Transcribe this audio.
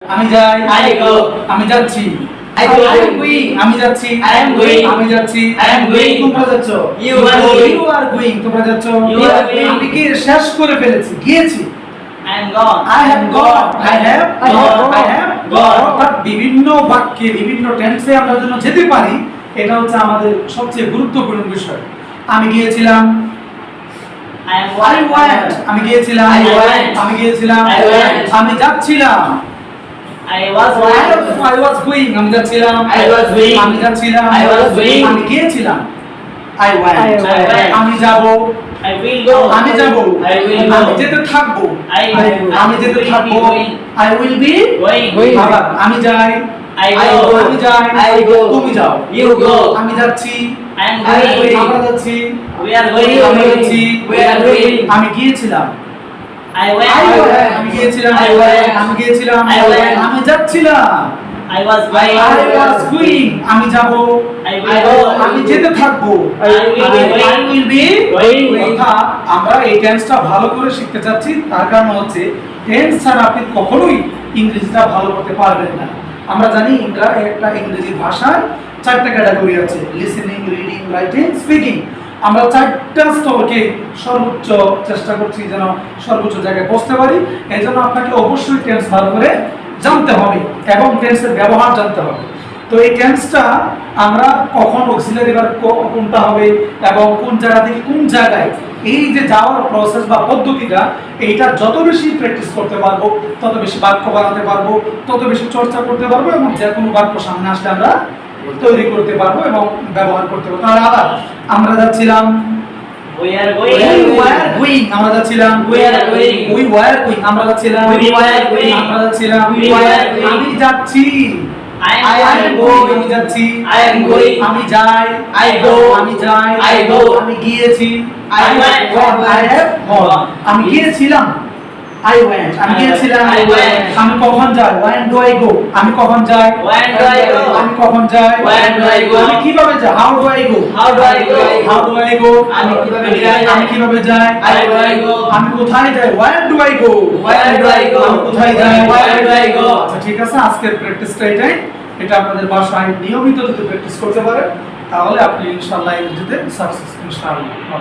আমি যাই, I go. আমি যাচ্ছি, I go. I am going, আমি যাচ্ছি, I am going. আমি যাচ্ছি, I am going. তোমরা যাচ্ছ, You are going. you are going, তোমরা যাচ্ছ, You are going. আমি কি শেষ করে ফেলেছি, গিয়েছি, I am gone. I have gone, I have gone. I have gone. অর্থাৎ বিভিন্ন বাক্যে বিভিন্ন টেন্সে আমরা যেন যেতে পারি, এটা হচ্ছে আমাদের সবচেয়ে গুরুত্বপূর্ণ বিষয়। আমি গিয়েছিলাম, I am I went, আমি গিয়েছিলাম, I went. আমি গিয়েছিলাম, I went. আমি যাচ্ছিলাম, I was I was going, আমি যাচ্ছিলাম, I was going. আমি যাচ্ছিলাম, I was going. আমি গিয়েছিলাম, I went, I went. আমি যাব, I will go. আমি যাব, I will go. আমি যেতে থাকবো, আমি যেতে will থাকবো, be going. I will be Going. আবার আমি যাই, I go. আমি যাই, I go. তুমি যাও, You go. আমি যাচ্ছি, I am I going. আমরা যাচ্ছি, We are going. আমি যাচ্ছি, We are going. আমি গিয়েছিলাম, I went. আমি গিয়েছিলাম, I went. আমি গিয়েছিলাম, I went. আমি যাচ্ছিলাম, I was going. I was going, আমি যাব, I will go. আমি যেতে থাকবো, I will be going. I will be Going. অর্থাৎ আমরা এই টেন্সটা ভালো করে শিখতে চাচ্ছি, তার কারণ হচ্ছে টেন্স ছাড়া আপনি কখনোই ইংরেজিটা ভালো করতে পারবেন না। আমরা জানি একটা ইংরেজি ভাষায় চারটা ক্যাটাগরি আছে, লিসেনিং, রিডিং, রাইটিং, স্পিকিং। আমরা চারটা স্তরকে সর্বোচ্চ চেষ্টা করছি যেন সর্বোচ্চ জায়গায় পৌঁছতে পারি। এই জন্য আপনাকে অবশ্যই টেন্স ভালো করে জানতে হবে এবং টেন্সের ব্যবহার জানতে হবে। তো এই টেন্সটা আমরা কখন অক্সিলারি ভার্ব কোনটা হবে এবং কোন জায়গা থেকে কোন জায়গায়, এই যে যাওয়ার প্রসেস বা পদ্ধতিটা, এইটা যত বেশি প্র্যাকটিস করতে পারবো তত বেশি বাক্য বানাতে পারবো, তত বেশি চর্চা করতে পারবো এবং যে কোনো বাক্য সামনে আসলে আমরা তৈরি করতে পারবো এবং ব্যবহার করতে পারবো। তাহলে আবার আমরা যাচ্ছিলাম, We are we going. were going, আমরা যাচ্ছিলাম, We are going. we were going, আমরা যাচ্ছিলাম, We were going. আমরা যাচ্ছিলাম, We were going. আমি যাচ্ছি, I I am am going. আমি যাচ্ছি, I am going. আমি যাই, I go. আমি যাই, I go. আমি gিয়েছি, I went. I have gone, আমি গিয়েছিলাম, I went, আমি গিয়েছিলাম, I went. আমি কখন যাই, when do I go, আমি কখন যাই, When do I go? আমি কখন যাই, When do I go? আমি কিভাবে যাই, how do I go, How do I go? how do I go, আমি কিভাবে যাই? আমি কিভাবে যাই, How do I go? আমি কোথায় যাই, where do I go, Where do I go? আমি কোথায় যাই, Where do I go? আচ্ছা ঠিক আছে, আজকের প্র্যাকটিসটা এটাই। এটা আপনাদের বাসায় নিয়মিত যদি প্র্যাকটিস করতে পারেন তাহলে আপনি ইনশাআল্লাহ ইংরেজিতে সাকসেস ইনশাআল্লাহ।